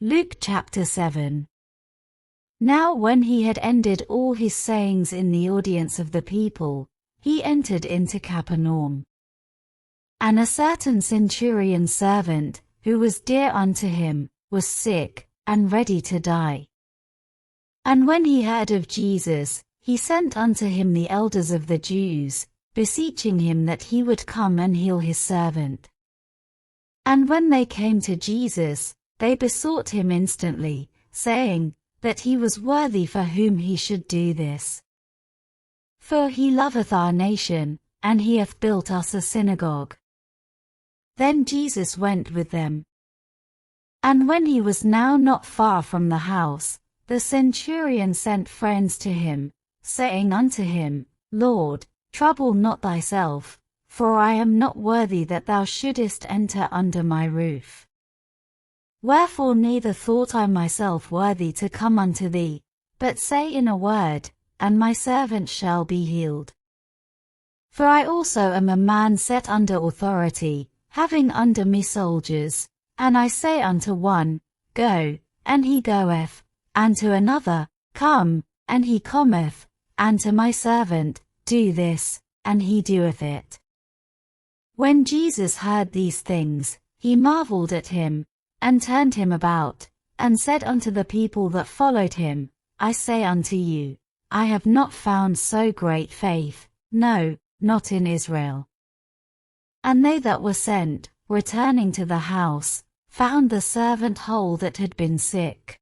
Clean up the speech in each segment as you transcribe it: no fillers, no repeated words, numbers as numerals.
Luke chapter 7. Now when he had ended all his sayings in the audience of the people, he entered into Capernaum. And a certain centurion's servant, who was dear unto him, was sick, and ready to die. And when he heard of Jesus, he sent unto him the elders of the Jews, beseeching him that he would come and heal his servant. And when they came to Jesus, they besought him instantly, saying, that he was worthy for whom he should do this. For he loveth our nation, and he hath built us a synagogue. Then Jesus went with them. And when he was now not far from the house, the centurion sent friends to him, saying unto him, Lord, trouble not thyself, for I am not worthy that thou shouldest enter under my roof. Wherefore neither thought I myself worthy to come unto thee, but say in a word, and my servant shall be healed. For I also am a man set under authority, having under me soldiers, and I say unto one, Go, and he goeth, and to another, Come, and he cometh, and to my servant, Do this, and he doeth it. When Jesus heard these things, he marveled at him, and turned him about, and said unto the people that followed him, I say unto you, I have not found so great faith, no, not in Israel. And they that were sent, returning to the house, found the servant whole that had been sick.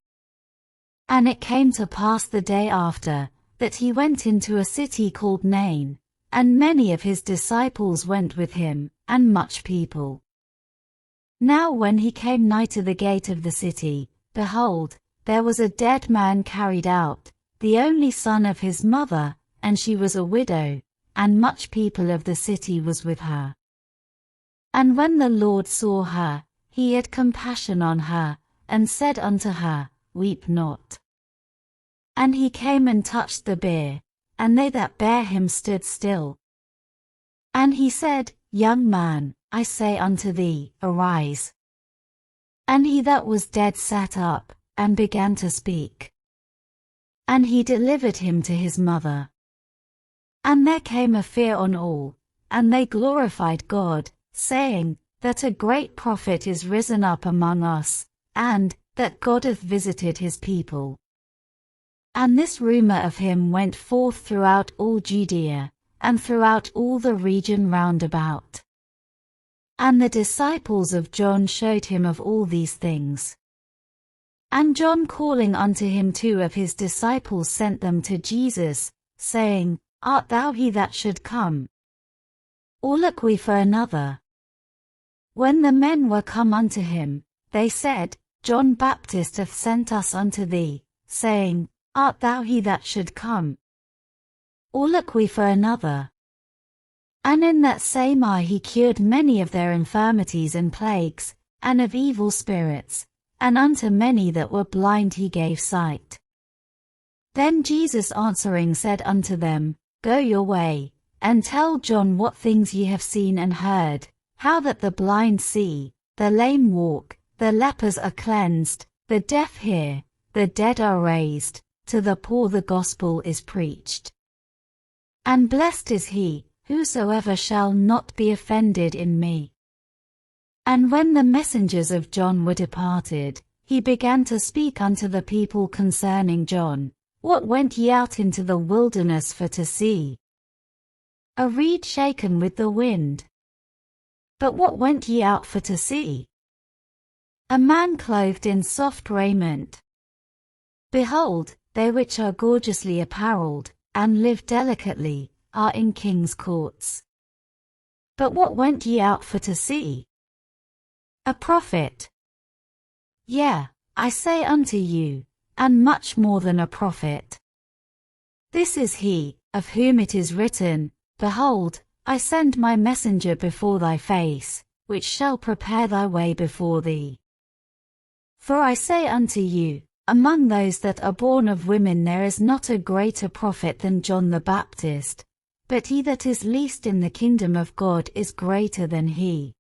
And it came to pass the day after, that he went into a city called Nain, and many of his disciples went with him, and much people. Now when he came nigh to the gate of the city, behold, there was a dead man carried out, the only son of his mother, and she was a widow, and much people of the city was with her. And when the Lord saw her, he had compassion on her, and said unto her, Weep not. And he came and touched the bier, and they that bare him stood still. And he said, Young man, I say unto thee, arise. And he that was dead sat up, and began to speak. And he delivered him to his mother. And there came a fear on all, and they glorified God, saying, that a great prophet is risen up among us, and that God hath visited his people. And this rumor of him went forth throughout all Judea, and throughout all the region round about. And the disciples of John showed him of all these things. And John calling unto him 2 of his disciples sent them to Jesus, saying, Art thou he that should come? Or look we for another? When the men were come unto him, they said, John Baptist hath sent us unto thee, saying, Art thou he that should come? Or look we for another? And in that same hour he cured many of their infirmities and plagues, and of evil spirits, and unto many that were blind he gave sight. Then Jesus answering said unto them, Go your way, and tell John what things ye have seen and heard, how that the blind see, the lame walk, the lepers are cleansed, the deaf hear, the dead are raised, to the poor the gospel is preached. And blessed is he, whosoever shall not be offended in me. And when the messengers of John were departed, he began to speak unto the people concerning John, What went ye out into the wilderness for to see? A reed shaken with the wind. But what went ye out for to see? A man clothed in soft raiment. Behold, they which are gorgeously apparelled, and live delicately, are in king's courts. But what went ye out for to see? A prophet. Yea, I say unto you, and much more than a prophet. This is he, of whom it is written, Behold, I send my messenger before thy face, which shall prepare thy way before thee. For I say unto you, among those that are born of women there is not a greater prophet than John the Baptist, but he that is least in the kingdom of God is greater than he.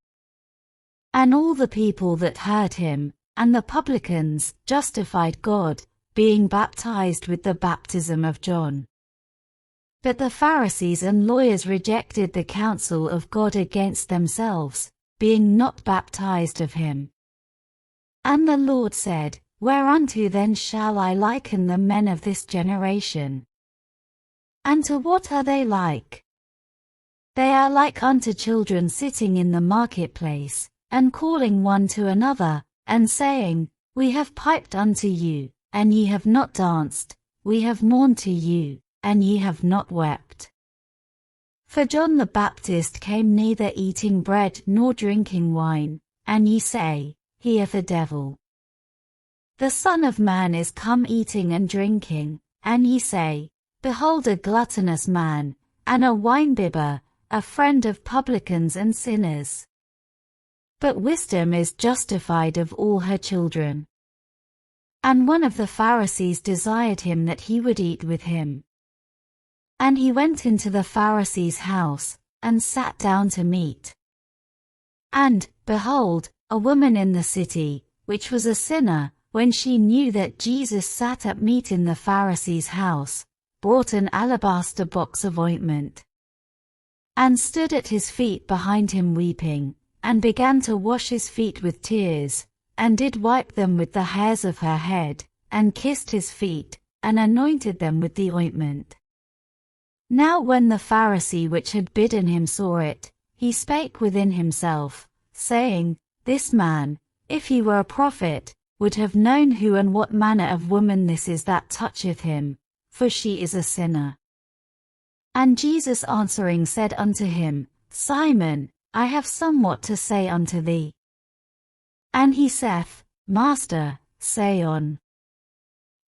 And all the people that heard him, and the publicans justified God, being baptized with the baptism of John. But the Pharisees and lawyers rejected the counsel of God against themselves, being not baptized of him. And the Lord said, Whereunto then shall I liken the men of this generation? And to what are they like? They are like unto children sitting in the marketplace, and calling one to another, and saying, We have piped unto you, and ye have not danced, we have mourned to you, and ye have not wept. For John the Baptist came neither eating bread nor drinking wine, and ye say, He hath a devil. The Son of Man is come eating and drinking, and ye say, Behold a gluttonous man, and a winebibber, a friend of publicans and sinners. But wisdom is justified of all her children. And one of the Pharisees desired him that he would eat with him. And he went into the Pharisee's house, and sat down to meat. And, behold, a woman in the city, which was a sinner, when she knew that Jesus sat at meat in the Pharisee's house, brought an alabaster box of ointment, and stood at his feet behind him weeping, and began to wash his feet with tears, and did wipe them with the hairs of her head, and kissed his feet, and anointed them with the ointment. Now when the Pharisee which had bidden him saw it, he spake within himself, saying, This man, if he were a prophet, would have known who and what manner of woman this is that toucheth him, for she is a sinner. And Jesus answering said unto him, Simon, I have somewhat to say unto thee. And he saith, Master, say on.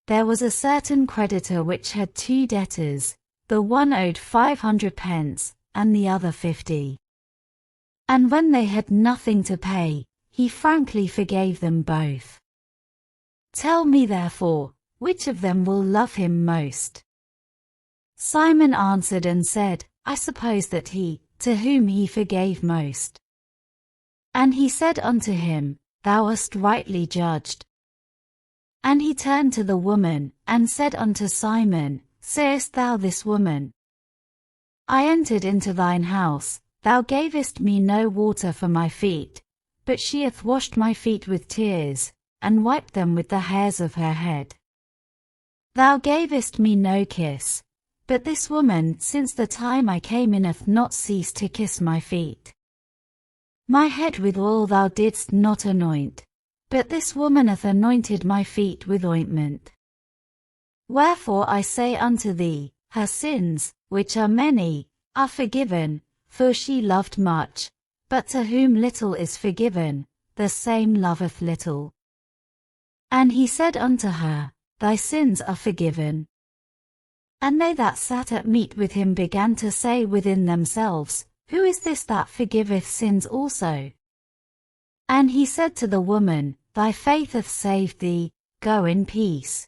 There was a certain creditor which had 2 debtors, the one owed 500 pence, and the other 50. And when they had nothing to pay, he frankly forgave them both. Tell me therefore, which of them will love him most? Simon answered and said, I suppose that he, to whom he forgave most. And he said unto him, Thou hast rightly judged. And he turned to the woman, and said unto Simon, Sayest thou this woman? I entered into thine house, thou gavest me no water for my feet, but she hath washed my feet with tears, and wiped them with the hairs of her head. Thou gavest me no kiss, but this woman since the time I came in hath not ceased to kiss my feet. My head with oil thou didst not anoint, but this woman hath anointed my feet with ointment. Wherefore I say unto thee, her sins, which are many, are forgiven, for she loved much, but to whom little is forgiven, the same loveth little. And he said unto her, Thy sins are forgiven. And they that sat at meat with him began to say within themselves, Who is this that forgiveth sins also? And he said to the woman, Thy faith hath saved thee, go in peace.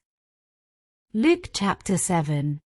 Luke chapter 7.